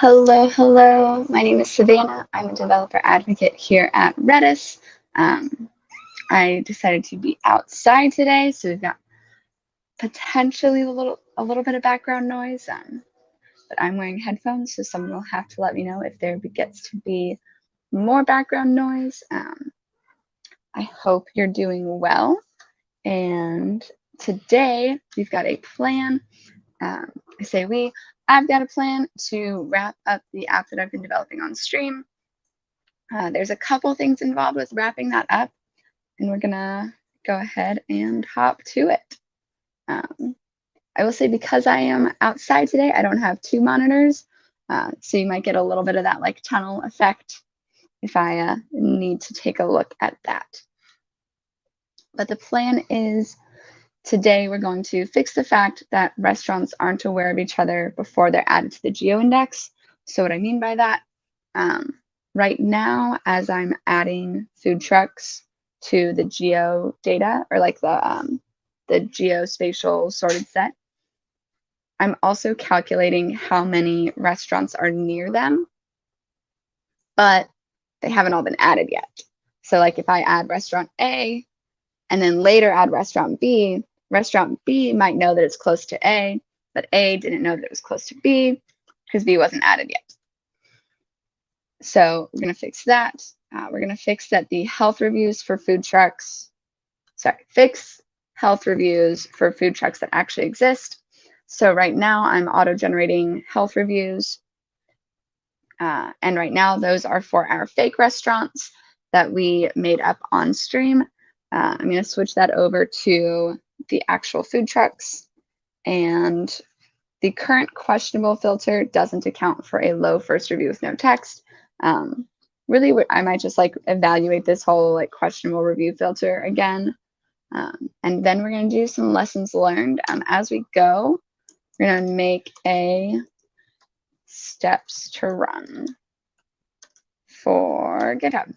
Hello. My name is Savannah. I'm a developer advocate here at Redis. Um, I decided to be outside today, so we've got potentially a little bit of background noise. But I'm wearing headphones, so someone will have to let me know if there gets to be more background noise. I hope you're doing well. And today we've got a plan. I say we. I've got a plan to wrap up the app that I've been developing on stream. There's a couple things involved with wrapping that up, and we're gonna go ahead and hop to it. I will say because I am outside today, I don't have two monitors, so you might get a little bit of that like tunnel effect if I need to take a look at that. But the plan is today we're going to fix the fact that restaurants aren't aware of each other before they're added to the geo index. So what I mean by that, right now, as I'm adding food trucks to the geo data or like the geospatial sorted set, I'm also calculating how many restaurants are near them, but they haven't all been added yet. So like if I add restaurant A and then later add restaurant B might know that it's close to A, but A didn't know that it was close to B because B wasn't added yet. So we're going to fix that. We're going to fix that the health reviews for food trucks, fix health reviews for food trucks that actually exist. So right now I'm auto-generating health reviews. And right now those are for our fake restaurants that we made up on stream. I'm going to switch that over to the actual food trucks. And the current questionable filter doesn't account for a low first review with no text. Really, I might just like evaluate this whole like questionable review filter again. And then we're going to do some lessons learned as we go. We're going to make a steps to run for GitHub.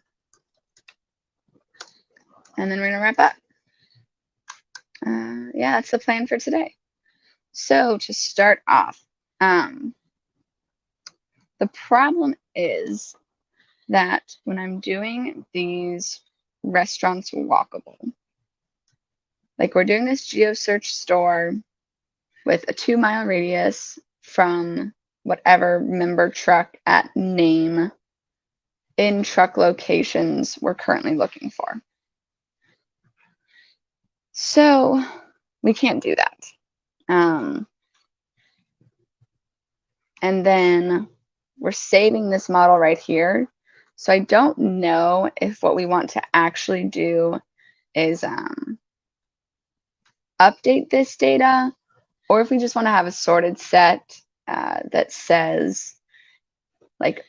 And then we're going to wrap up. Yeah, that's the plan for today. So to start off, the problem is that when I'm doing these restaurants walkable, like we're doing this geo search store with a 2-mile radius from whatever member truck at name in truck locations we're currently looking for. So we can't do that. And then we're saving this model right here. So I don't know if what we want to actually do is update this data, or if we just want to have a sorted set that says like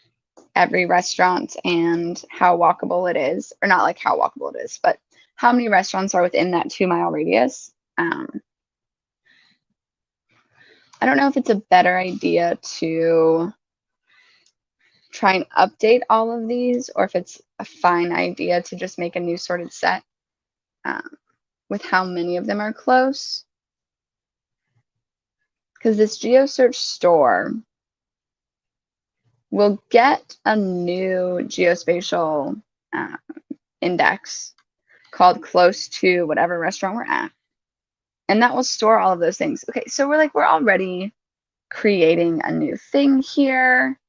every restaurant and how walkable it is, or not like how walkable it is, but how many restaurants are within that 2-mile radius. I don't know if it's a better idea to try and update all of these, or if it's a fine idea to just make a new sorted set with how many of them are close. Because this GeoSearch store will get a new geospatial index called close to whatever restaurant we're at. And that will store all of those things. Okay, so we're already creating a new thing here.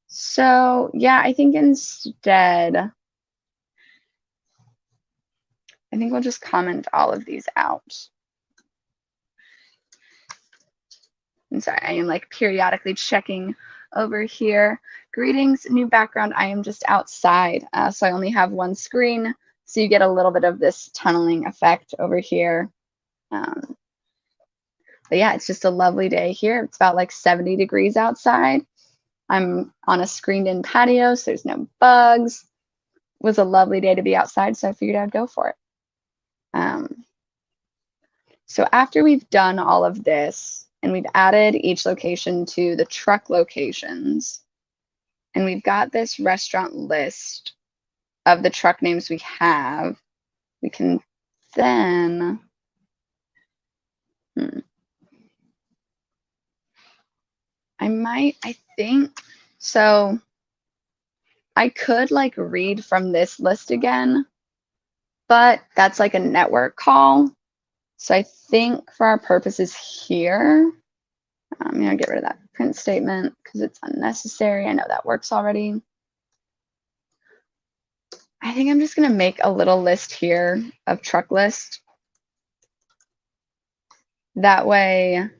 So yeah, I think instead, I think we'll just comment all of these out. I'm sorry, I am like periodically checking over here. Greetings, new background. I am just outside, so I only have one screen. So you get a little bit of this tunneling effect over here. But yeah, it's just a lovely day here. It's about like 70 degrees outside. I'm on a screened-in patio, so there's no bugs. It was a lovely day to be outside, so I figured I'd go for it. So after we've done all of this, and we've added each location to the truck locations, and we've got this restaurant list of the truck names we have, we can then I think, so I could like read from this list again, but that's like a network call. So I think for our purposes here, I'm gonna get rid of that print statement because it's unnecessary. I know that works already. I think I'm just gonna make a little list here of truck list. That way,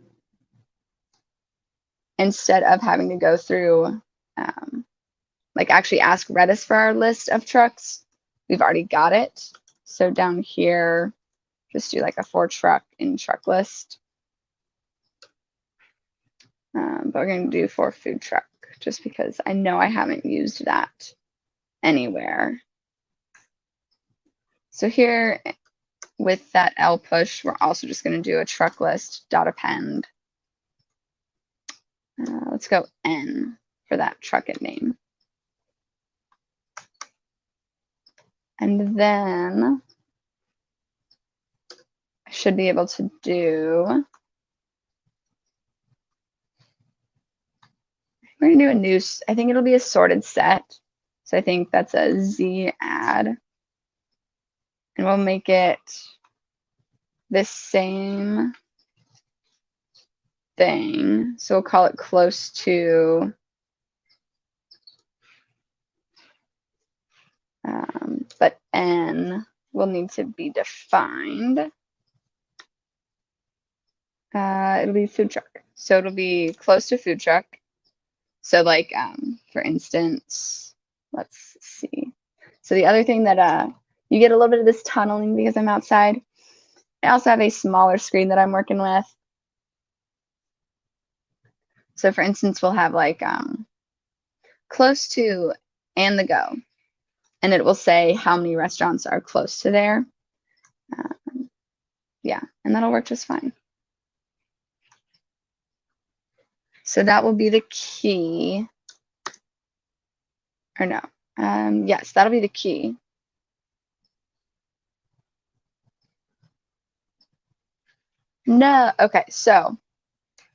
instead of having to go through, like actually ask Redis for our list of trucks, we've already got it. So down here, just do like a for truck in truck list. But we're going to do for food truck just because I know I haven't used that anywhere. So here with that L push, we're also just going to do a truck list dot append. Let's go N for that truck name. And then I should be able to do, we're going to do a new, I think it'll be a sorted set. So I think that's a Z add. And we'll make it this same thing. So we'll call it close to but N will need to be defined. It'll be food truck. So it'll be close to food truck. So like, for instance, let's see. So the other thing that you get a little bit of this tunneling because I'm outside. I also have a smaller screen that I'm working with. So for instance, we'll have like close to and the go. And it will say how many restaurants are close to there. Yeah, and that'll work just fine. So that will be the key. Or no. Yes, that'll be the key. No, okay, so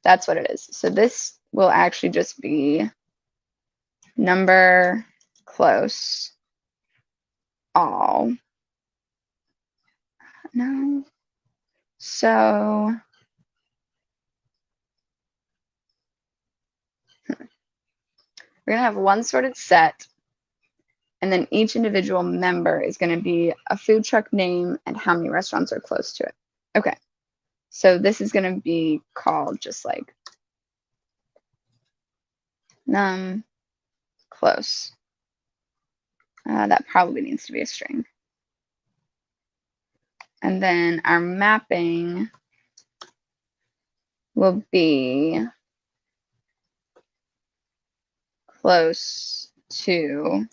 that's what it is. So this will actually just be number close all. No. So we're going to have one sorted set, and then each individual member is going to be a food truck name and how many restaurants are close to it. Okay, so this is going to be called just like num close. That probably needs to be a string. And then our mapping will be close to,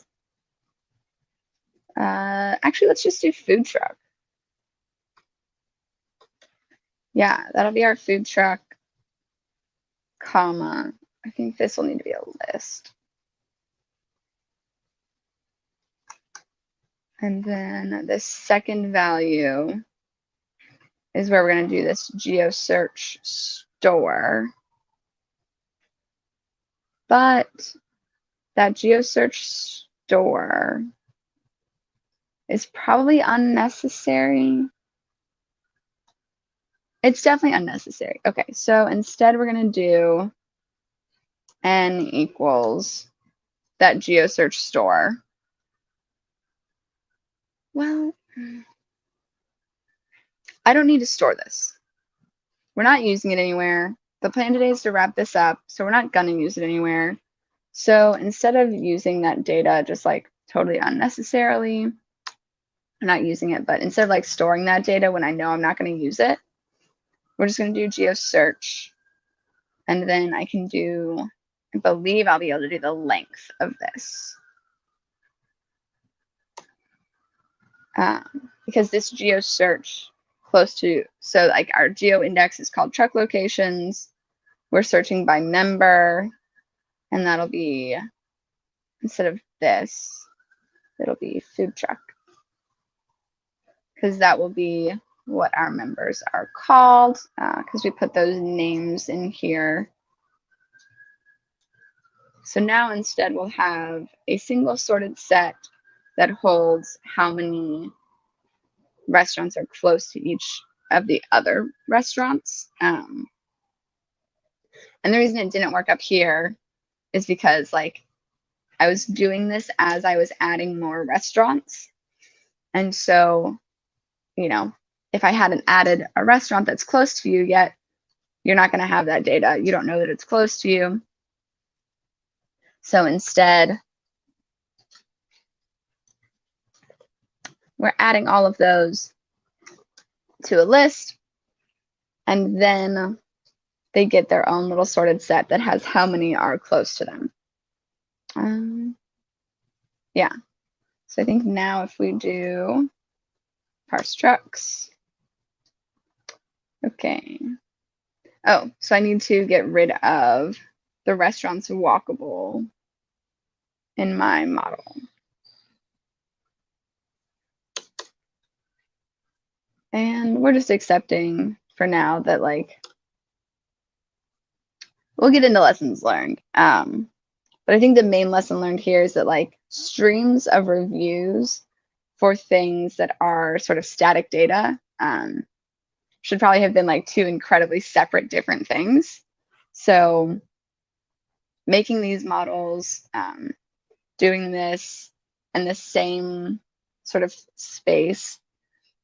actually, let's just do food truck. Yeah, that'll be our food truck, comma. I think this will need to be a list. And then the second value is where we're going to do this geo search store. But that geo search store is probably unnecessary. It's definitely unnecessary. Okay, so instead we're going to do n equals that geo search store. Well, I don't need to store this. We're not using it anywhere. The plan today is to wrap this up, so we're not going to use it anywhere. So instead of using that data just like totally unnecessarily, I'm not using it, but instead of like storing that data when I know I'm not going to use it, we're just going to do geo search. And then I can do, I believe I'll be able to do the length of this. Because this geo search close to, so like our geo index is called truck locations. We're searching by member, and that'll be, instead of this, it'll be food truck. Because that will be what our members are called, because we put those names in here. So now instead we'll have a single sorted set that holds how many restaurants are close to each of the other restaurants. And the reason it didn't work up here is because like I was doing this as I was adding more restaurants. And so, you know, if I hadn't added a restaurant that's close to you yet, you're not going to have that data. You don't know that it's close to you. So instead, we're adding all of those to a list, and then they get their own little sorted set that has how many are close to them. Yeah. So I think now if we do parse trucks, okay. Oh, so I need to get rid of the restaurants walkable in my model. And we're just accepting for now that like, we'll get into lessons learned. But I think the main lesson learned here is that like streams of reviews for things that are sort of static data should probably have been like two incredibly separate different things. So making these models, doing this in the same sort of space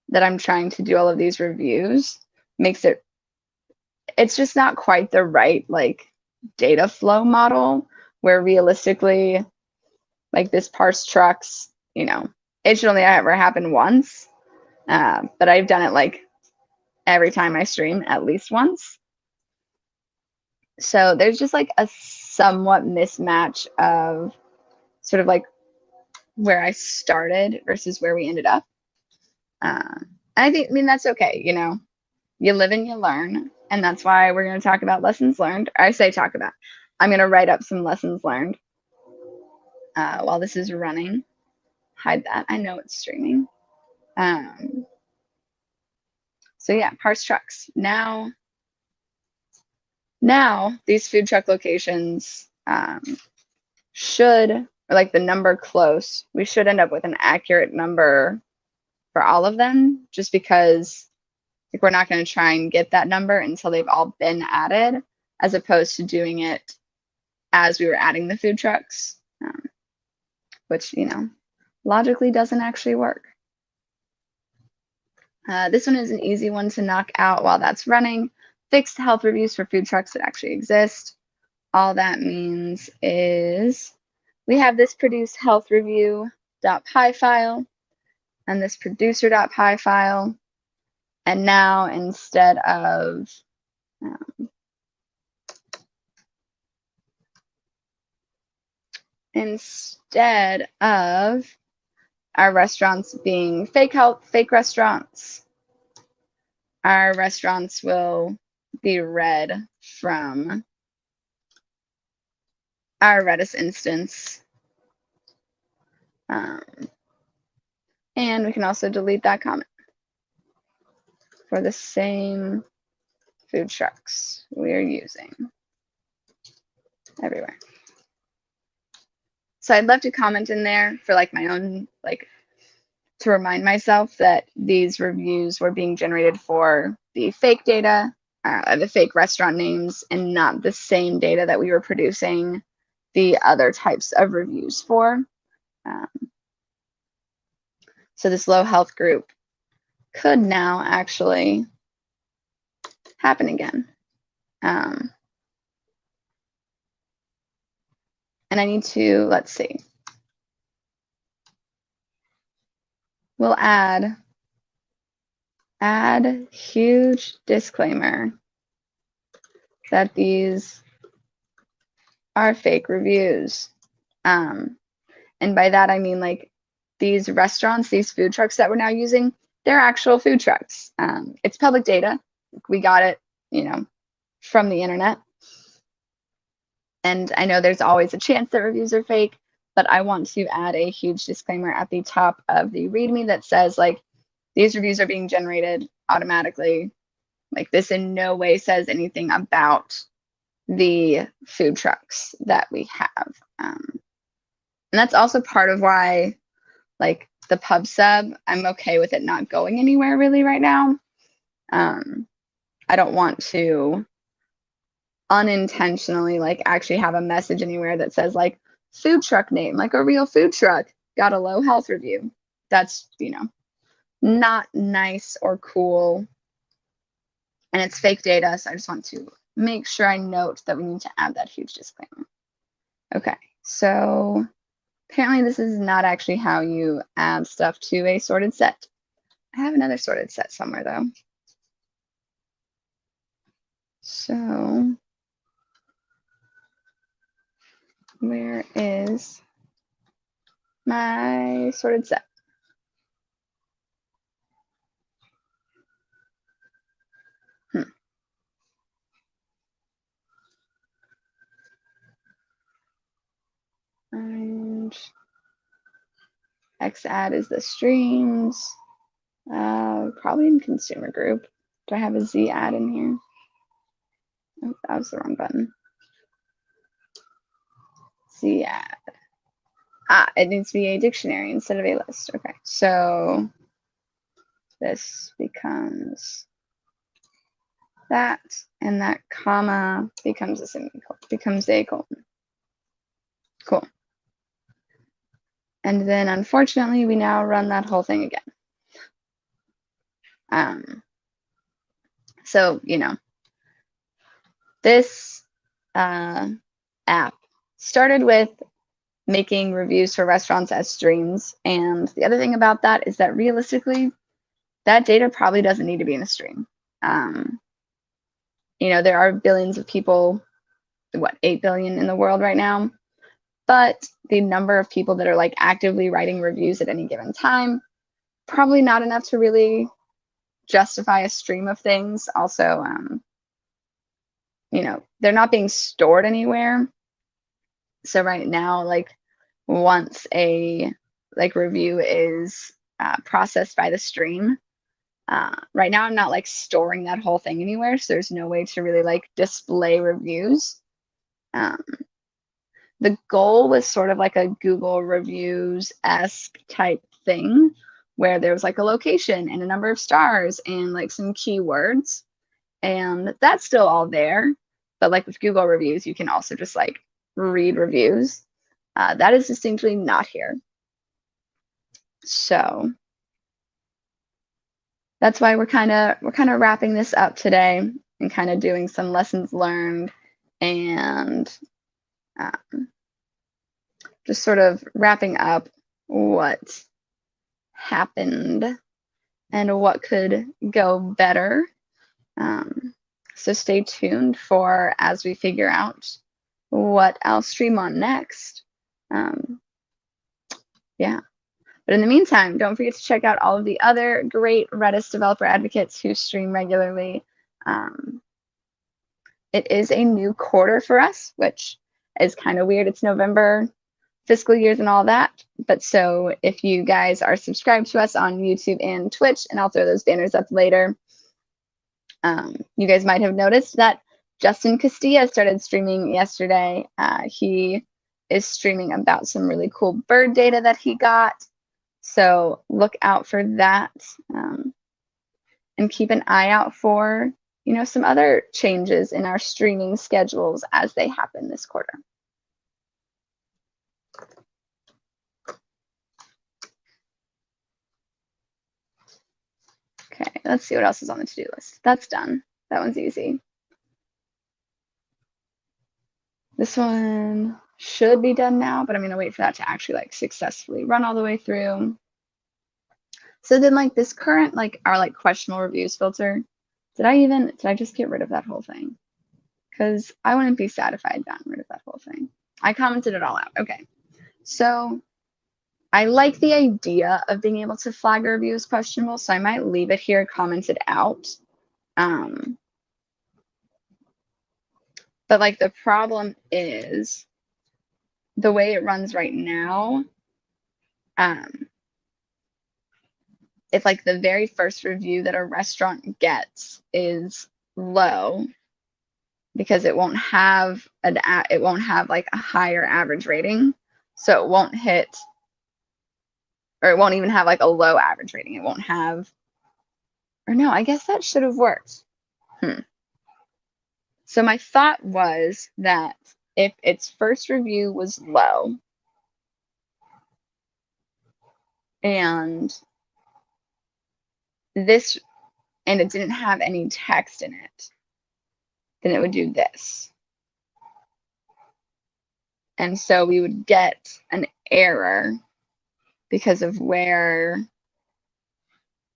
that I'm trying to do all of these reviews makes it's just not quite the right like data flow model where realistically like this parse trucks, you know, it should only ever happen once. But I've done it like every time I stream at least once. So there's just like a somewhat mismatch of sort of like where I started versus where we ended up. And I mean, that's okay. You know, you live and you learn. And that's why we're going to talk about lessons learned. I'm going to write up some lessons learned while this is running. Hide that. I know it's streaming. So yeah, parse trucks. Now these food truck locations should, or like the number close, we should end up with an accurate number for all of them, just because like we're not going to try and get that number until they've all been added, as opposed to doing it as we were adding the food trucks, which, you know, logically doesn't actually work. This one is an easy one to knock out while that's running. Fixed health reviews for food trucks that actually exist. All that means is we have this produce health review.py file and this producer.py file. And now instead of our restaurants being fake restaurants, our restaurants will be read from our Redis instance. And we can also delete that comment for the same food trucks we are using everywhere. So I'd love to comment in there for like my own, like to remind myself that these reviews were being generated for the fake data, the fake restaurant names, and not the same data that we were producing the other types of reviews for. So this low health group could now actually happen again. And I need to, let's see. We'll add huge disclaimer that these are fake reviews. And by that, I mean like these restaurants, these food trucks that we're now using, they're actual food trucks. It's public data. We got it, you know, from the internet. And I know there's always a chance that reviews are fake, but I want to add a huge disclaimer at the top of the README that says like, these reviews are being generated automatically. Like this in no way says anything about the food trucks that we have. And that's also part of why, like, the pub sub, I'm okay with it not going anywhere really right now. I don't want to unintentionally like actually have a message anywhere that says like food truck name, like a real food truck, got a low health review. That's, not nice or cool. And it's fake data, so I just want to make sure I note that we need to add that huge disclaimer. Okay, so apparently this is not actually how you add stuff to a sorted set. I have another sorted set somewhere though. So where is my sorted set? And XAdd is the streams. Probably in consumer group. Do I have a Z add in here? Oh, that was the wrong button. Z add. It needs to be a dictionary instead of a list. Okay, so this becomes that, and that comma becomes a semicolon, becomes a colon. Cool. And then unfortunately, we now run that whole thing again. So, this app started with making reviews for restaurants as streams. And the other thing about that is that realistically, that data probably doesn't need to be in a stream. There are billions of people, 8 billion in the world right now. But the number of people that are like actively writing reviews at any given time, probably not enough to really justify a stream of things. Also, they're not being stored anywhere. So right now, like once a review is processed by the stream, right now I'm not like storing that whole thing anywhere. So there's no way to really like display reviews. The goal was sort of like a Google reviews-esque type thing where there was like a location and a number of stars and like some keywords. And that's still all there. But like with Google reviews, you can also just like read reviews. That is distinctly not here. So that's why we're kind of wrapping this up today and kind of doing some lessons learned and just sort of wrapping up what happened and what could go better. So stay tuned for as we figure out what I'll stream on next. Yeah. But in the meantime, don't forget to check out all of the other great Redis developer advocates who stream regularly. It is a new quarter for us, which is kind of weird. It's November, fiscal years and all that. But so if you guys are subscribed to us on YouTube and Twitch, and I'll throw those banners up later, you guys might have noticed that Justin Castilla started streaming yesterday. He is streaming about some really cool bird data that he got. So look out for that, and keep an eye out for, some other changes in our streaming schedules as they happen this quarter. Okay, let's see what else is on the to-do list. That's done. That one's easy. This one should be done now, but I'm gonna wait for that to actually like successfully run all the way through. So then like this current, our like questionable reviews filter, did I just get rid of that whole thing? Because I wouldn't be sad if I had gotten rid of that whole thing. I commented it all out. Okay. So I like the idea of being able to flag a review as questionable, so I might leave it here commented out. But like the problem is the way it runs right now, if like the very first review that a restaurant gets is low, because it won't have like a higher average rating. So it won't hit, or it won't even have like a low average rating. It won't have, or no, I guess that should have worked. So my thought was that if its first review was low and it didn't have any text in it, then it would do this. And so we would get an error because of where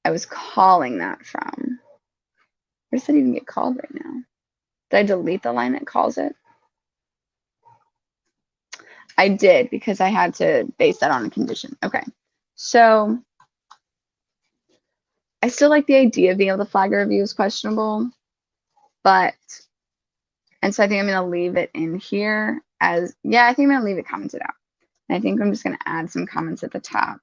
I was calling that from. Where does that even get called right now? Did I delete the line that calls it? I did, because I had to base that on a condition. Okay, so I still like the idea of being able to flag a review as questionable, and so I think I'm going to leave it in here as, yeah, I think I'm going to leave it commented out. And I think I'm just going to add some comments at the top.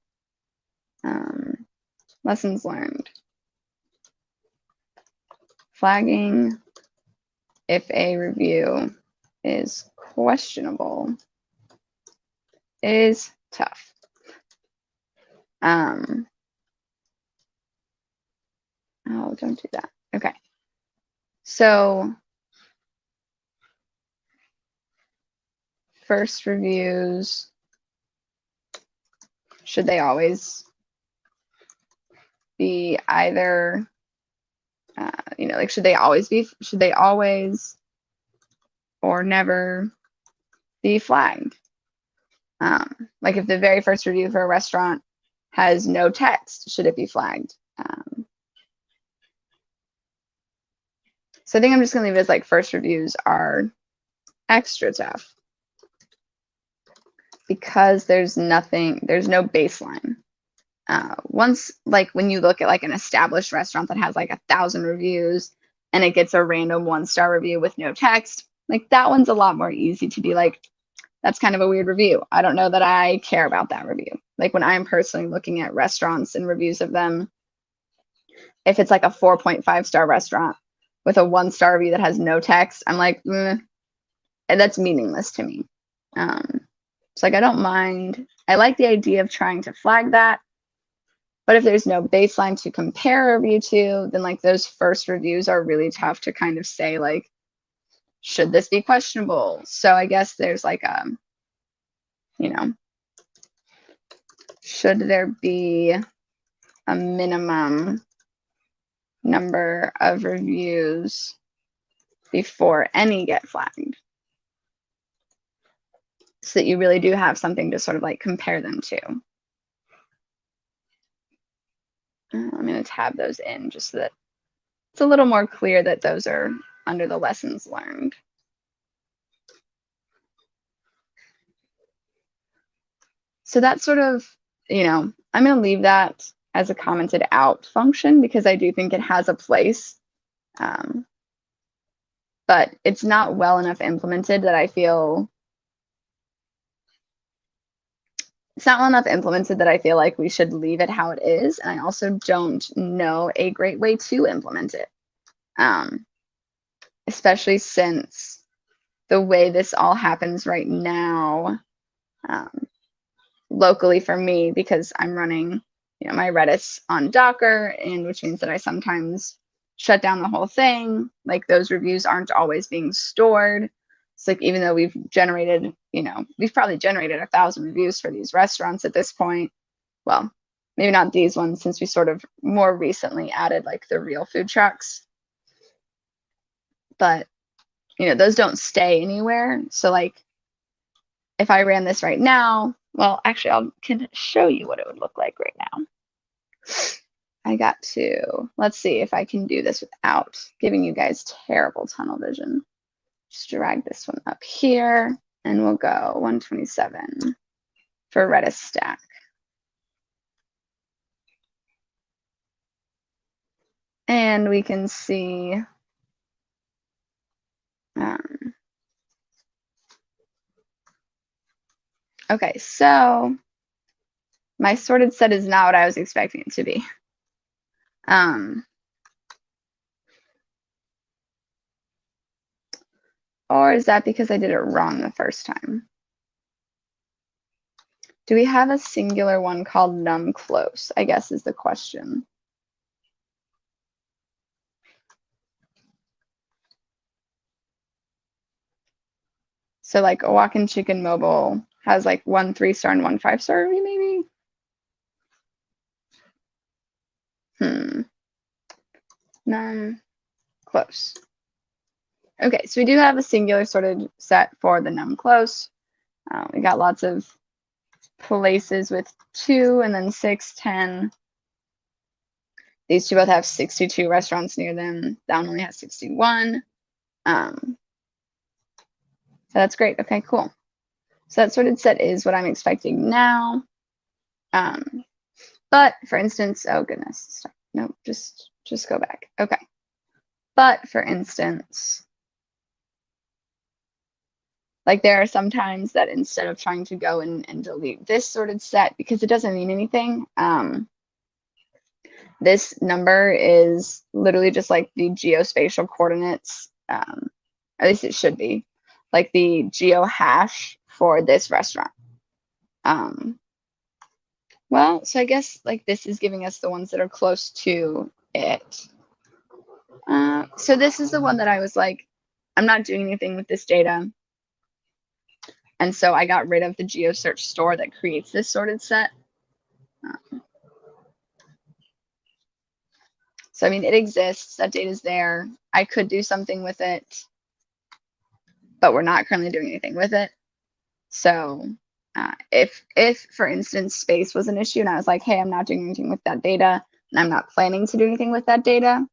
Lessons learned. Flagging if a review is questionable is tough. Oh, don't do that. Okay. So first reviews, should they always be either, like should they always or never be flagged? Like if the very first review for a restaurant has no text, should it be flagged? So I think I'm just gonna leave it as like first reviews are extra tough because there's no baseline. Once, like when you look at like an established restaurant that has like 1,000 reviews and it gets a random 1-star review with no text, like that one's a lot more easy to be like, that's kind of a weird review. I don't know that I care about that review. Like when I'm personally looking at restaurants and reviews of them, if it's like a 4.5-star restaurant with a 1-star review that has no text, I'm like, and that's meaningless to me. So like I don't mind. I like the idea of trying to flag that. But if there's no baseline to compare a review to, then like those first reviews are really tough to kind of say like, should this be questionable? So I guess there's like should there be a minimum number of reviews before any get flagged? So that you really do have something to sort of like compare them to. I'm going to tab those in just so that it's a little more clear that those are under the lessons learned. So that's sort of, I'm going to leave that as a commented out function because I do think it has a place. But it's not well enough implemented that I feel like we should leave it how it is. And I also don't know a great way to implement it. Especially since the way this all happens right now, locally for me, because I'm running, my Redis on Docker, and which means that I sometimes shut down the whole thing. Like those reviews aren't always being stored. It's like, even though we've generated, we've probably generated 1,000 reviews for these restaurants at this point. Well, maybe not these ones, since we sort of more recently added like the real food trucks. But, those don't stay anywhere. So like, if I ran this right now, well, actually, I can show you what it would look like right now. Let's see if I can do this without giving you guys terrible tunnel vision. Just drag this one up here, and we'll go 127 for Redis stack. And we can see okay, so my sorted set is not what I was expecting it to be. Or is that because I did it wrong the first time? Do we have a singular one called num close, I guess is the question. So like a walk-in chicken mobile has like 1 3-star and 1 5-star review, maybe? Num close. Okay, so we do have a singular sorted set for the num close. We got lots of places with 2 and then 6, 10. These two both have 62 restaurants near them. That one only has 61. So that's great. Okay, cool. So that sorted set is what I'm expecting now. But for instance, oh goodness, stop. No, just go back. Okay. But for instance, like there are some times that instead of trying to go and delete this sorted set because it doesn't mean anything, this number is literally just like the geospatial coordinates, at least it should be, like the geo hash for this restaurant. Well, so I guess like this is giving us the ones that are close to it. So this is the one that I was like, I'm not doing anything with this data. And so I got rid of the GeoSearch store that creates this sorted set. So, I mean, it exists, that data is there. I could do something with it, but we're not currently doing anything with it. So if, for instance, space was an issue and I was like, hey, I'm not doing anything with that data and I'm not planning to do anything with that data,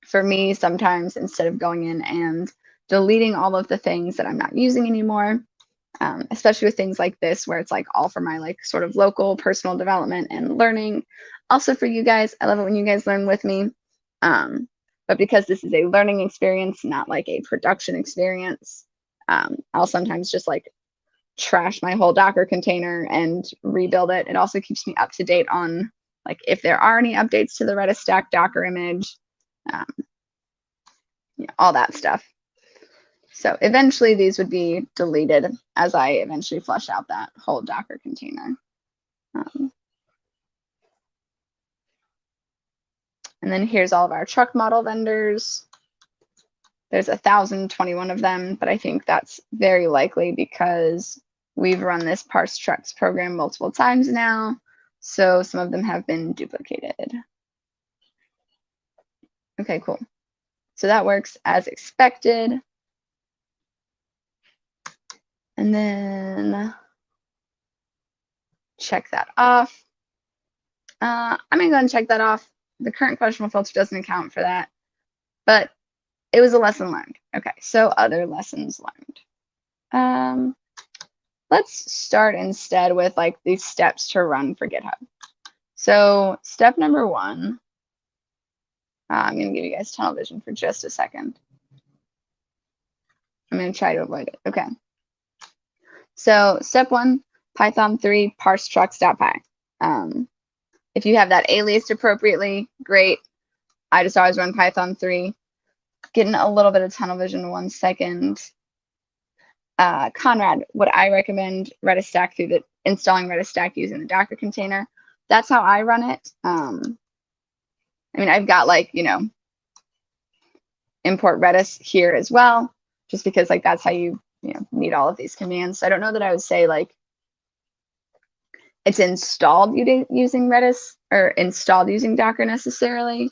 for me, sometimes instead of going in and deleting all of the things that I'm not using anymore, especially with things like this where it's like all for my like sort of local personal development and learning. Also for you guys, I love it when you guys learn with me. But because this is a learning experience, not like a production experience, I'll sometimes just like trash my whole Docker container and rebuild it. It also keeps me up to date on like if there are any updates to the Redis stack Docker image, all that stuff. So eventually these would be deleted as I eventually flush out that whole Docker container. And then here's all of our truck model vendors. There's 1,021 of them, but I think that's very likely because we've run this parse trucks program multiple times now. So some of them have been duplicated. Okay, cool. So that works as expected. And then check that off. I'm gonna go and check that off. The current questionable filter doesn't account for that, but it was a lesson learned. Okay, so other lessons learned. Let's start instead with like these steps to run for GitHub. So step number 1, I'm gonna give you guys tunnel vision for just a second. I'm gonna try to avoid it. Okay. So step 1, Python 3 parse trucks.py. If you have that aliased appropriately, great. I just always run Python 3. Getting a little bit of tunnel vision 1 second. Conrad, would I recommend Redis Stack through the installing Redis Stack using the Docker container? That's how I run it. I mean, I've got like, import Redis here as well, just because like that's how you need all of these commands. So I don't know that I would say like it's installed using Redis or installed using Docker necessarily.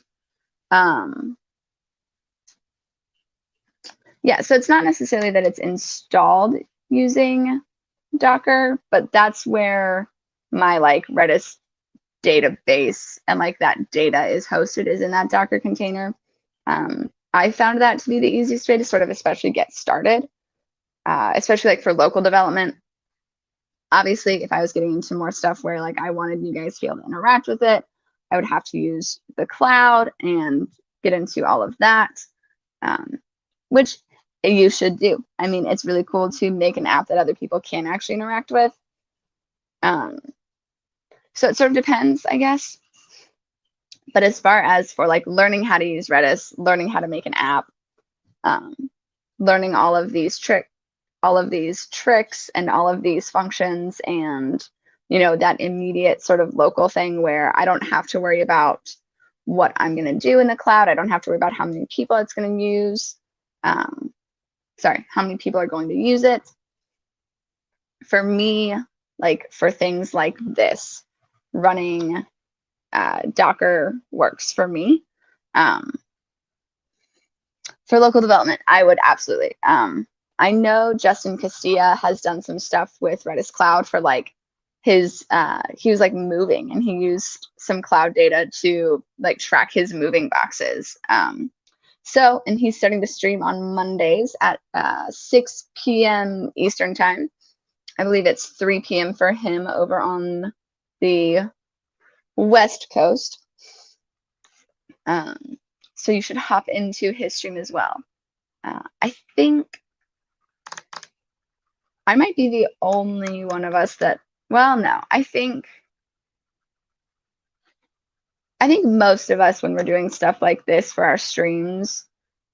Yeah, so it's not necessarily that it's installed using Docker, but that's where my like Redis database and like that data is hosted is in that Docker container. I found that to be the easiest way to sort of especially get started, especially like for local development. Obviously, if I was getting into more stuff where like I wanted you guys to be able to interact with it, I would have to use the cloud and get into all of that, which you should do. I mean, it's really cool to make an app that other people can actually interact with. So it sort of depends, I guess. But as far as for like learning how to use Redis, learning how to make an app, learning all of these tricks and all of these functions, and that immediate sort of local thing where I don't have to worry about what I'm going to do in the cloud. I don't have to worry about how many people it's going to use. How many people are going to use it. For me, like for things like this, running Docker works for me. For local development, I would absolutely. I know Justin Castilla has done some stuff with Redis Cloud for like his, he was like moving, and he used some cloud data to like track his moving boxes. And he's starting to stream on Mondays at 6 p.m. Eastern time. I believe it's 3 p.m. for him over on the West Coast. So you should hop into his stream as well. I think I might be the only one of us that, well, no, I think most of us, when we're doing stuff like this for our streams,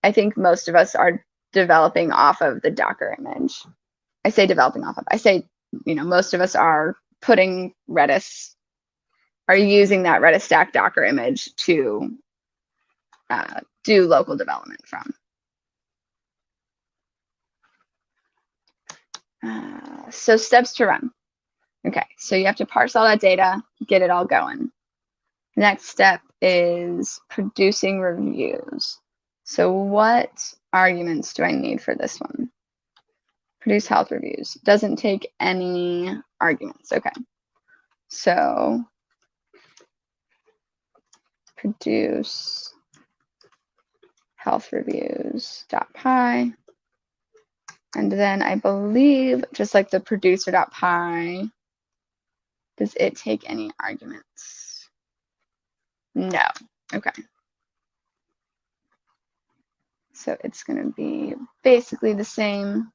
I think most of us are developing off of the Docker image. I say developing off of, I say, most of us are putting Redis, are using that Redis stack Docker image to do local development from. So steps to run. Okay, so you have to parse all that data, get it all going. Next step is producing reviews. So what arguments do I need for this one? Produce health reviews. Doesn't take any arguments. Okay, so produce health reviews.py. And then I believe, just like the producer.py, does it take any arguments? No. Okay. So it's going to be basically the same,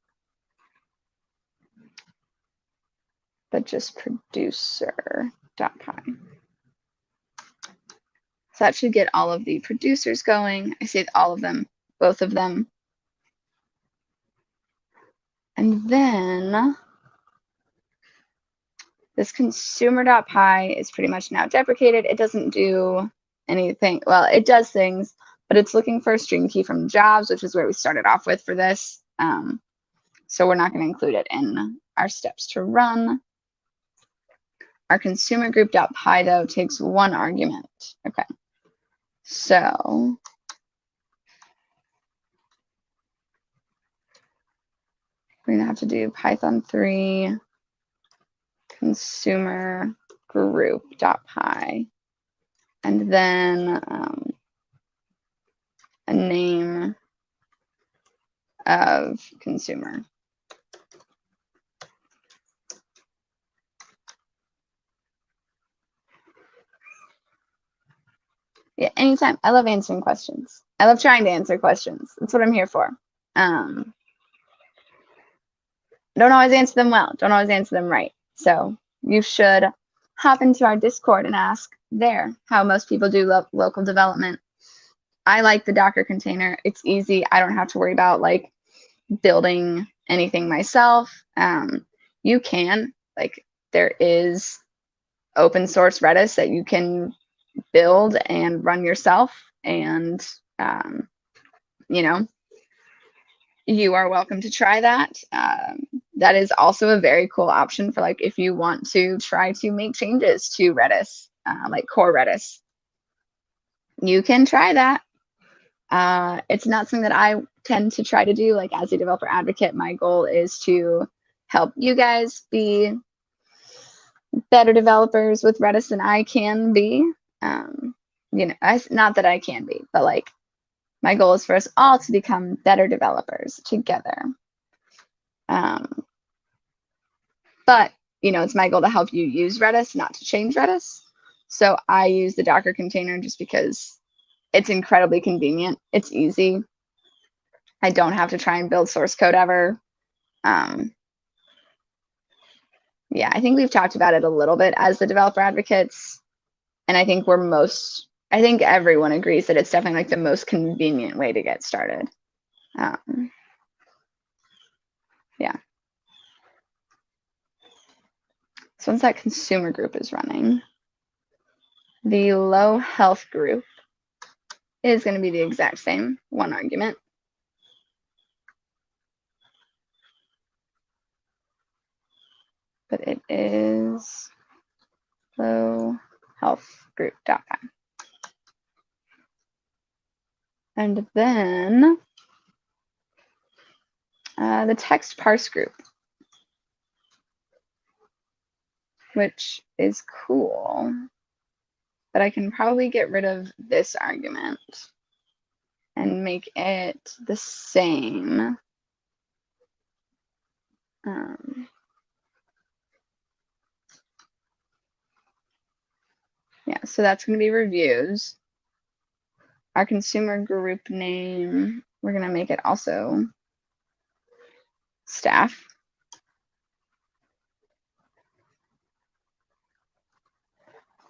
but just producer.py. So that should get all of the producers going. I saved all of them, both of them. And then this consumer.py is pretty much now deprecated. It doesn't do anything. Well, it does things, but it's looking for a stream key from jobs, which is where we started off with for this. So we're not going to include it in our steps to run. Our consumer group.py, though, takes one argument. Okay. So we're going to have to do Python 3 consumer group.py, and then a name of consumer. Yeah, anytime. I love answering questions. I love trying to answer questions. That's what I'm here for. Don't always answer them well. Don't always answer them right. So you should hop into our Discord and ask there how most people do local development. I like the Docker container. It's easy. I don't have to worry about like building anything myself. You can, like, there is open source Redis that you can build and run yourself, and you are welcome to try that. That is also a very cool option for like if you want to try to make changes to Redis, like core Redis. You can try that. It's not something that I tend to try to do. Like as a developer advocate, my goal is to help you guys be better developers with Redis than I can be. Not that I can be, but like my goal is for us all to become better developers together. But it's my goal to help you use Redis, not to change Redis. So I use the Docker container just because it's incredibly convenient. It's easy. I don't have to try and build source code ever. Yeah, I think we've talked about it a little bit as the developer advocates. And I think everyone agrees that it's definitely like the most convenient way to get started. Yeah. So once that consumer group is running, the low health group is going to be the exact same, one argument. But it is low health group dot py. And then the text parse group, which is cool, but I can probably get rid of this argument and make it the same. Yeah, so that's going to be reviews. Our consumer group name, we're going to make it also staff.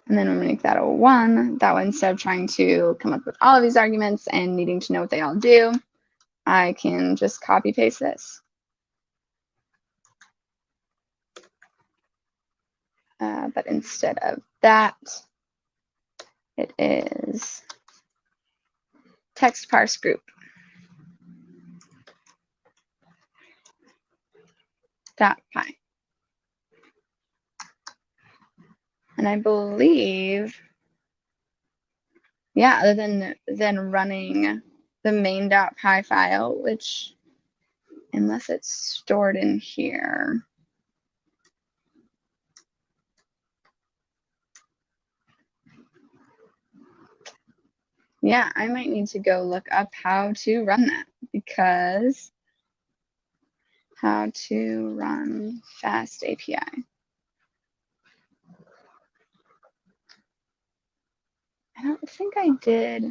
And then I'm going to make that a 1. That way, instead of trying to come up with all of these arguments and needing to know what they all do, I can just copy paste this. But instead of that, it is text parse group .py. And I believe, yeah, other than running the main.py file, which, unless it's stored in here, yeah, I might need to go look up how to run that, because how to run fast API. I don't think I did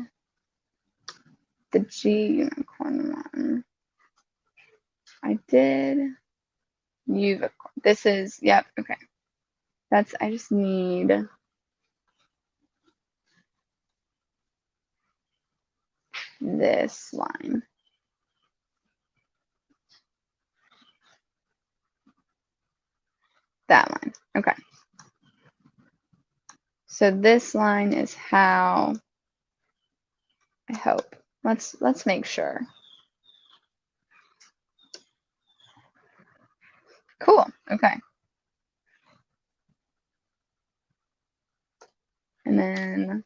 the G unicorn one. I did unicorn. This is, yep, okay. That's, I just need this line. That line, okay. So this line is how, I hope. Let's make sure. Cool, okay. And then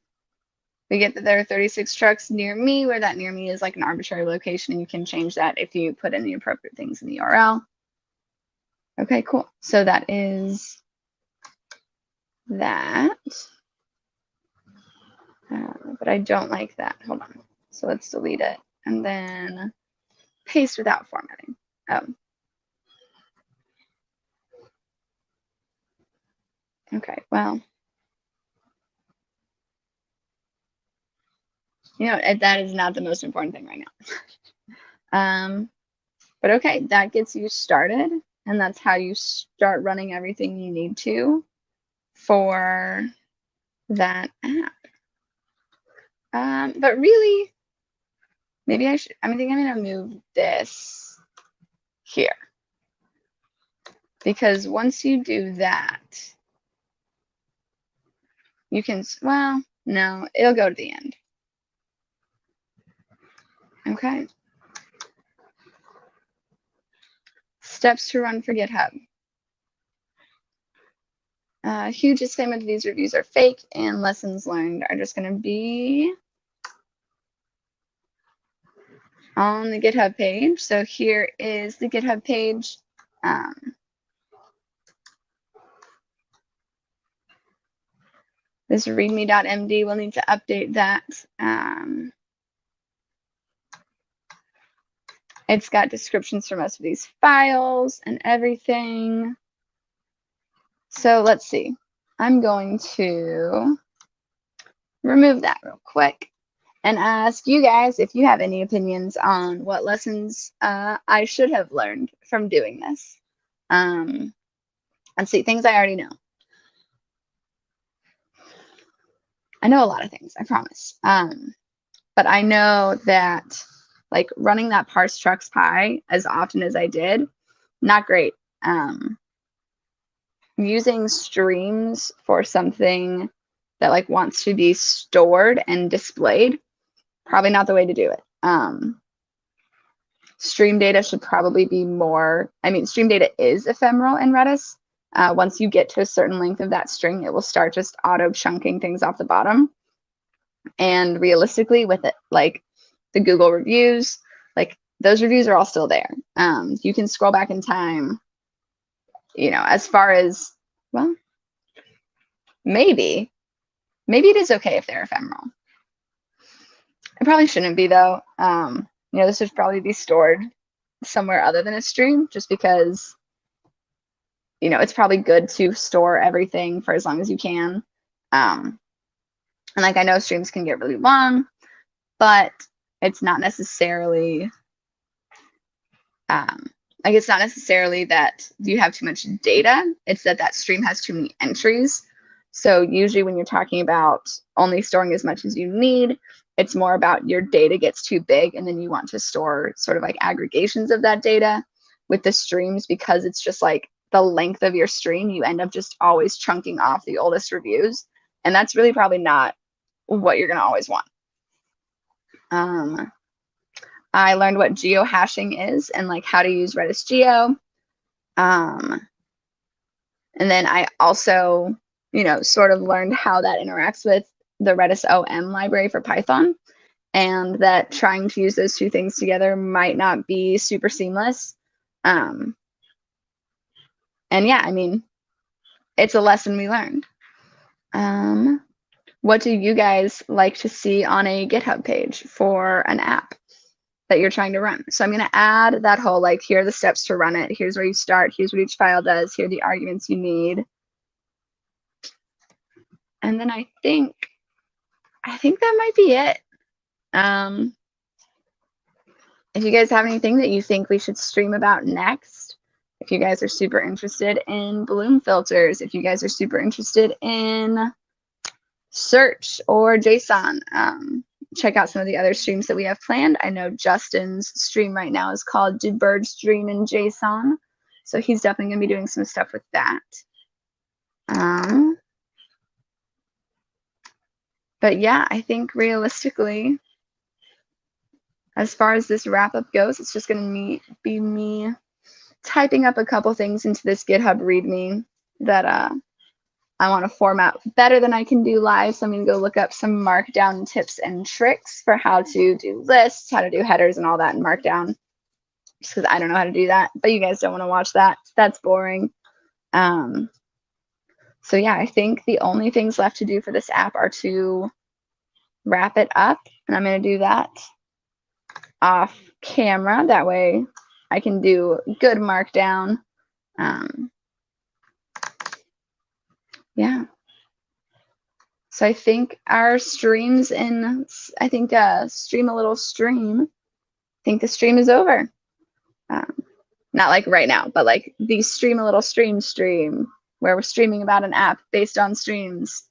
we get that there are 36 trucks near me, where that near me is like an arbitrary location, and you can change that if you put in the appropriate things in the URL. Okay, cool. So that is that. But I don't like that. Hold on. So let's delete it and then paste without formatting. Oh. Okay, well, you know, that is not the most important thing right now. But okay, that gets you started, and that's how you start running everything you need to for that app. But really, maybe I think I'm gonna move this here, because once you do that, you can, well, no, it'll go to the end. Okay. Steps to run for GitHub. Huge disclaimer that these reviews are fake, and lessons learned are just going to be on the GitHub page. So here is the GitHub page. This readme.md, we'll need to update that. It's got descriptions for most of these files and everything. So let's see. I'm going to remove that real quick and ask you guys if you have any opinions on what lessons I should have learned from doing this. Let's see, things I already know. I know a lot of things, I promise. But I know that, like, running that parse trucks py as often as I did not great. Using streams for something that like wants to be stored and displayed, probably not the way to do it. Stream data should probably be more, I mean, stream data is ephemeral in Redis. Once you get to a certain length of that string, it will start just auto chunking things off the bottom. And realistically, with it, like the Google reviews, like those reviews are all still there. You can scroll back in time, you know, as far as, well, maybe it is okay if they're ephemeral. It probably shouldn't be though. You know, this should probably be stored somewhere other than a stream, just because, you know, it's probably good to store everything for as long as you can. And like, I know streams can get really long, but it's not necessarily, like, it's not necessarily that you have too much data. It's that that stream has too many entries. So usually when you're talking about only storing as much as you need, it's more about your data gets too big and then you want to store sort of like aggregations of that data. With the streams, because it's just like the length of your stream, you end up just always chunking off the oldest reviews. And that's really probably not what you're going to always want. I learned what geohashing is and like how to use Redis Geo. And then I also, you know, sort of learned how that interacts with the Redis OM library for Python, and that trying to use those two things together might not be super seamless. And yeah, I mean, it's a lesson we learned. What do you guys like to see on a GitHub page for an app that you're trying to run? So I'm going to add that whole, like, here are the steps to run it. Here's where you start. Here's what each file does. Here are the arguments you need. And then I think that might be it. If you guys have anything that you think we should stream about next, if you guys are super interested in Bloom filters, if you guys are super interested in search or JSON, check out some of the other streams that we have planned. I know Justin's stream right now is called Did Birds Dream in JSON? So he's definitely going to be doing some stuff with that. But yeah, I think realistically, as far as this wrap up goes, it's just going to be me typing up a couple things into this GitHub README that I want to format better than I can do live. So I'm going to go look up some Markdown tips and tricks for how to do lists, how to do headers and all that in Markdown, just because I don't know how to do that. But you guys don't want to watch that. That's boring. So yeah, I think the only things left to do for this app are to wrap it up. And I'm going to do that off camera. That way I can do good Markdown. Yeah. So I think our streams in, I think stream a little stream. I think the stream is over. Not like right now, but like the stream a little stream where we're streaming about an app based on streams.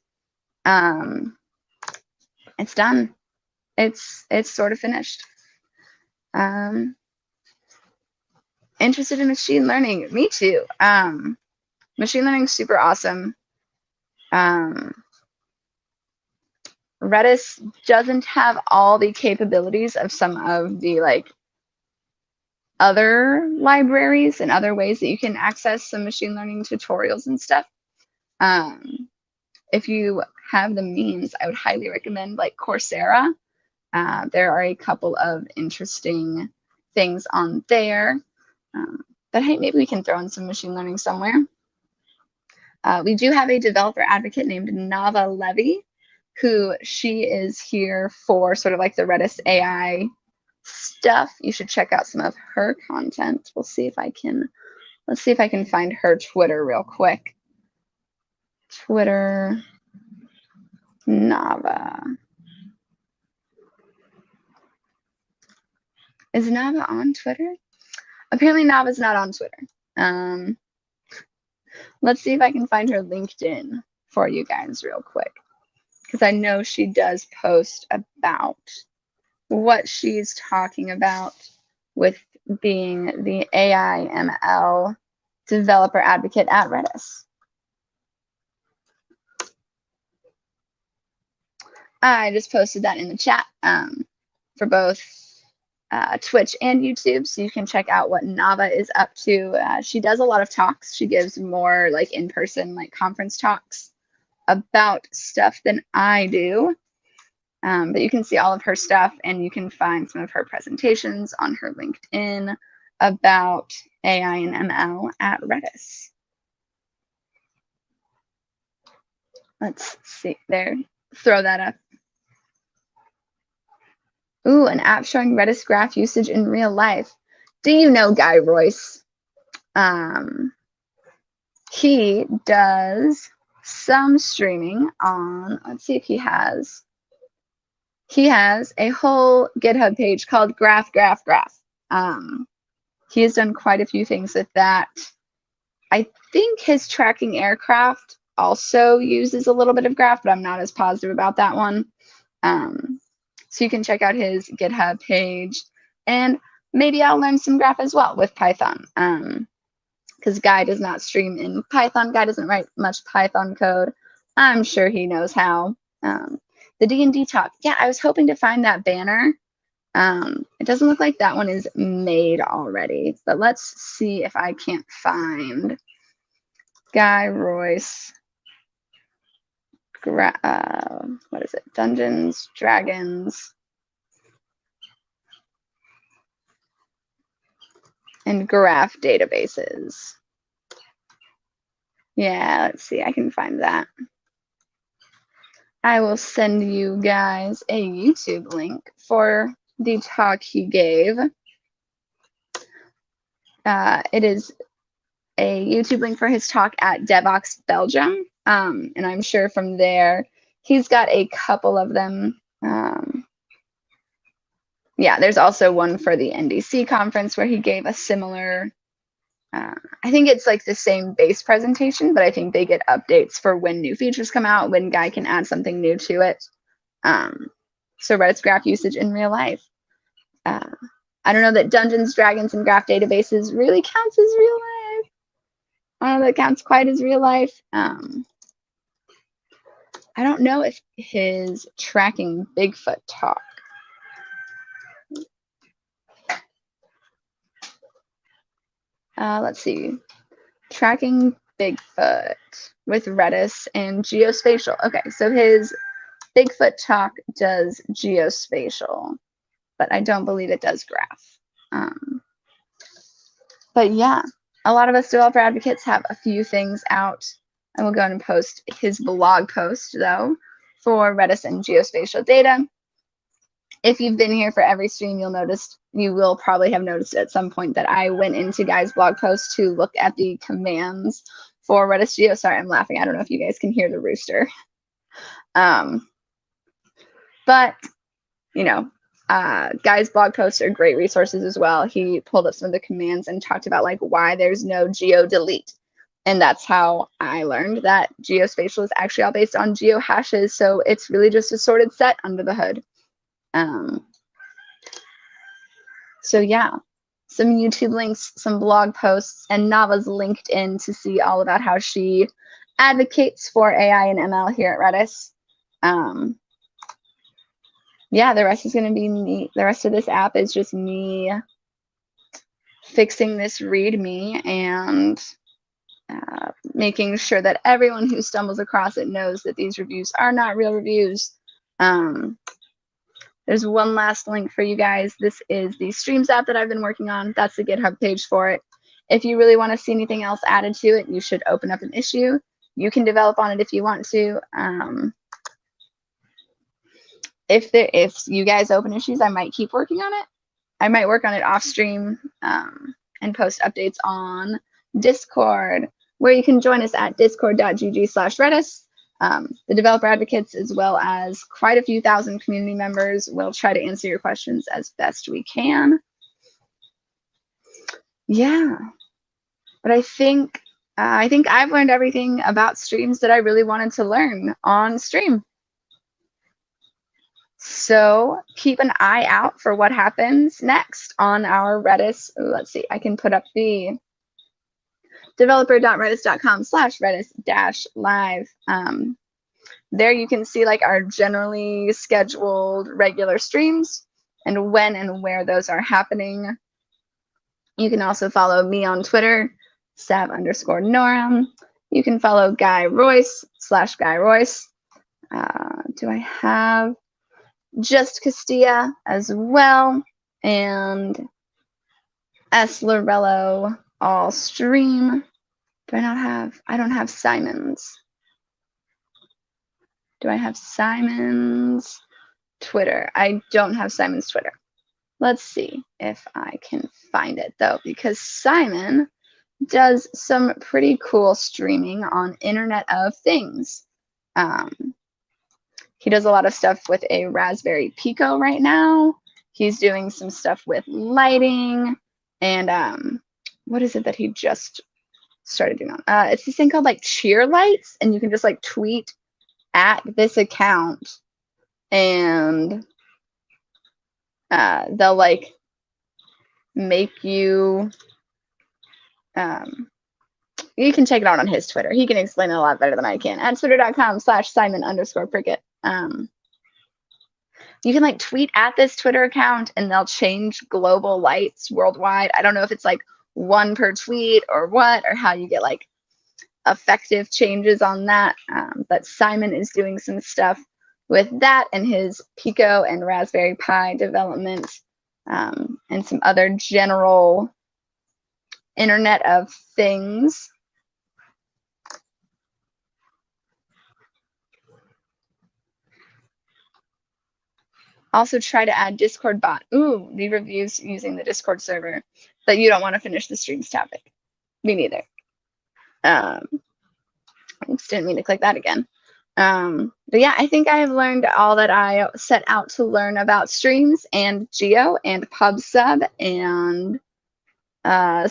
It's done. It's sort of finished. Interested in machine learning? Me too. Machine learning is super awesome. Redis doesn't have all the capabilities of some of the like other libraries and other ways that you can access some machine learning tutorials and stuff. If you have the means, I would highly recommend like Coursera. There are a couple of interesting things on there. But hey, maybe we can throw in some machine learning somewhere. We do have a developer advocate named Nava Levy, who she is here for sort of like the Redis AI stuff. You should check out some of her content. We'll see if I can, let's see if I can find her Twitter real quick. Twitter, Nava. Is Nava on Twitter? Apparently Nava's not on Twitter. Let's see if I can find her LinkedIn for you guys real quick, because I know she does post about what she's talking about with being the AI ML developer advocate at Redis. I just posted that in the chat for both Twitch and YouTube, so you can check out what Nava is up to. She does a lot of talks. She gives more like in-person, like conference talks about stuff than I do. But you can see all of her stuff, and you can find some of her presentations on her LinkedIn about AI and ML at Redis. Let's see there. Throw that up. Ooh, an app showing Redis graph usage in real life. Do you know Guy Royce? He does some streaming on, let's see if he has a whole GitHub page called Graph. He has done quite a few things with that. I think his tracking aircraft also uses a little bit of graph, but I'm not as positive about that one. So you can check out his GitHub page, and maybe I'll learn some graph as well with Python. Because Guy does not stream in Python. Guy doesn't write much Python code. I'm sure he knows how. The D&D talk. Yeah, I was hoping to find that banner. It doesn't look like that one is made already, but let's see if I can't find Guy Royce. What is it? Dungeons, Dragons, and graph databases. Yeah, let's see. I can find that. I will send you guys a YouTube link for the talk he gave. It is a YouTube link for his talk at Devox Belgium. And I'm sure from there, he's got a couple of them. Yeah, there's also one for the NDC conference where he gave a similar, I think it's like the same base presentation, but I think they get updates for when new features come out, when Guy can add something new to it. So Redis graph usage in real life. I don't know that Dungeons, Dragons, and graph databases really counts as real life. I don't know that counts quite as real life. I don't know if his tracking Bigfoot talk. Let's see. Tracking Bigfoot with Redis and geospatial. Okay, so his Bigfoot talk does geospatial, but I don't believe it does graph. But yeah, a lot of us developer advocates have a few things out. I will go and post his blog post, though, for Redis and geospatial data. If you've been here for every stream, you will probably have noticed at some point that I went into Guy's blog post to look at the commands for Redis Geo. Sorry, I'm laughing. I don't know if you guys can hear the rooster. But, you know, Guy's blog posts are great resources as well. He pulled up some of the commands and talked about like why there's no geo delete. And that's how I learned that geospatial is actually all based on geo hashes. So it's really just a sorted set under the hood. So yeah, some YouTube links, some blog posts, and Nava's LinkedIn to see all about how she advocates for AI and ML here at Redis. Yeah, the rest is going to be me. The rest of this app is just me fixing this README and making sure that everyone who stumbles across it knows that these reviews are not real reviews. There's one last link for you guys. This is the Streams app that I've been working on. That's the GitHub page for it. If you really want to see anything else added to it, you should open up an issue. You can develop on it if you want to. If you guys open issues, I might keep working on it. I might work on it off stream and post updates on Discord, where you can join us at discord.gg/Redis. The developer advocates, as well as quite a few thousand community members, will try to answer your questions as best we can. Yeah, but I think I've learned everything about streams that I really wanted to learn on stream. So keep an eye out for what happens next on our Redis. Let's see, I can put up the developer.redis.com/redis-live. There you can see like our generally scheduled regular streams and when and where those are happening. You can also follow me on Twitter, Sav_Noram. You can follow Guy Royce /Guy Royce. Do I have Just Castilla as well? And S. Lorello all stream. Do I not have? I don't have Simon's. Do I have Simon's Twitter? I don't have Simon's Twitter. Let's see if I can find it though, because Simon does some pretty cool streaming on Internet of Things. He does a lot of stuff with a Raspberry Pico right now. He's doing some stuff with lighting and what is it that he just started doing? It's this thing called like cheer lights, and you can just like tweet at this account and they'll like make you you can check it out on his Twitter. He can explain it a lot better than I can. At twitter.com/Simon_Prickett. You can like tweet at this Twitter account and they'll change global lights worldwide. I don't know if it's like one per tweet or what, or how you get like effective changes on that. But Simon is doing some stuff with that and his Pico and Raspberry Pi development and some other general Internet of Things. Also try to add Discord bot. Ooh, leave reviews using the Discord server, but you don't want to finish the stream's topic. Me neither. Oops, didn't mean to click that again. But yeah, I think I have learned all that I set out to learn about streams and geo and PubSub and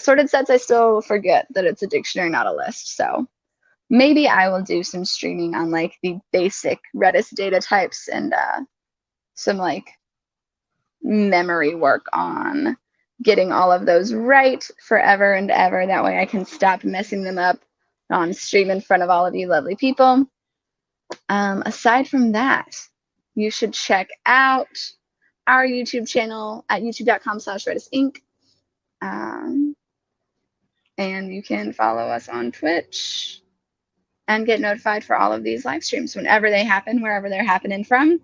sorted sets. I still forget that it's a dictionary, not a list. So maybe I will do some streaming on like the basic Redis data types and some like memory work on getting all of those right forever and ever. That way I can stop messing them up on stream in front of all of you lovely people. Aside from that, you should check out our YouTube channel at youtube.com/RedisInc. And you can follow us on Twitch and get notified for all of these live streams whenever they happen, wherever they're happening from.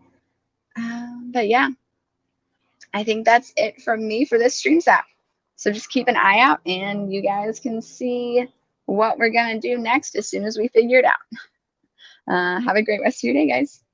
But yeah, I think that's it from me for this stream app. So just keep an eye out and you guys can see what we're going to do next as soon as we figure it out. Have a great rest of your day, guys.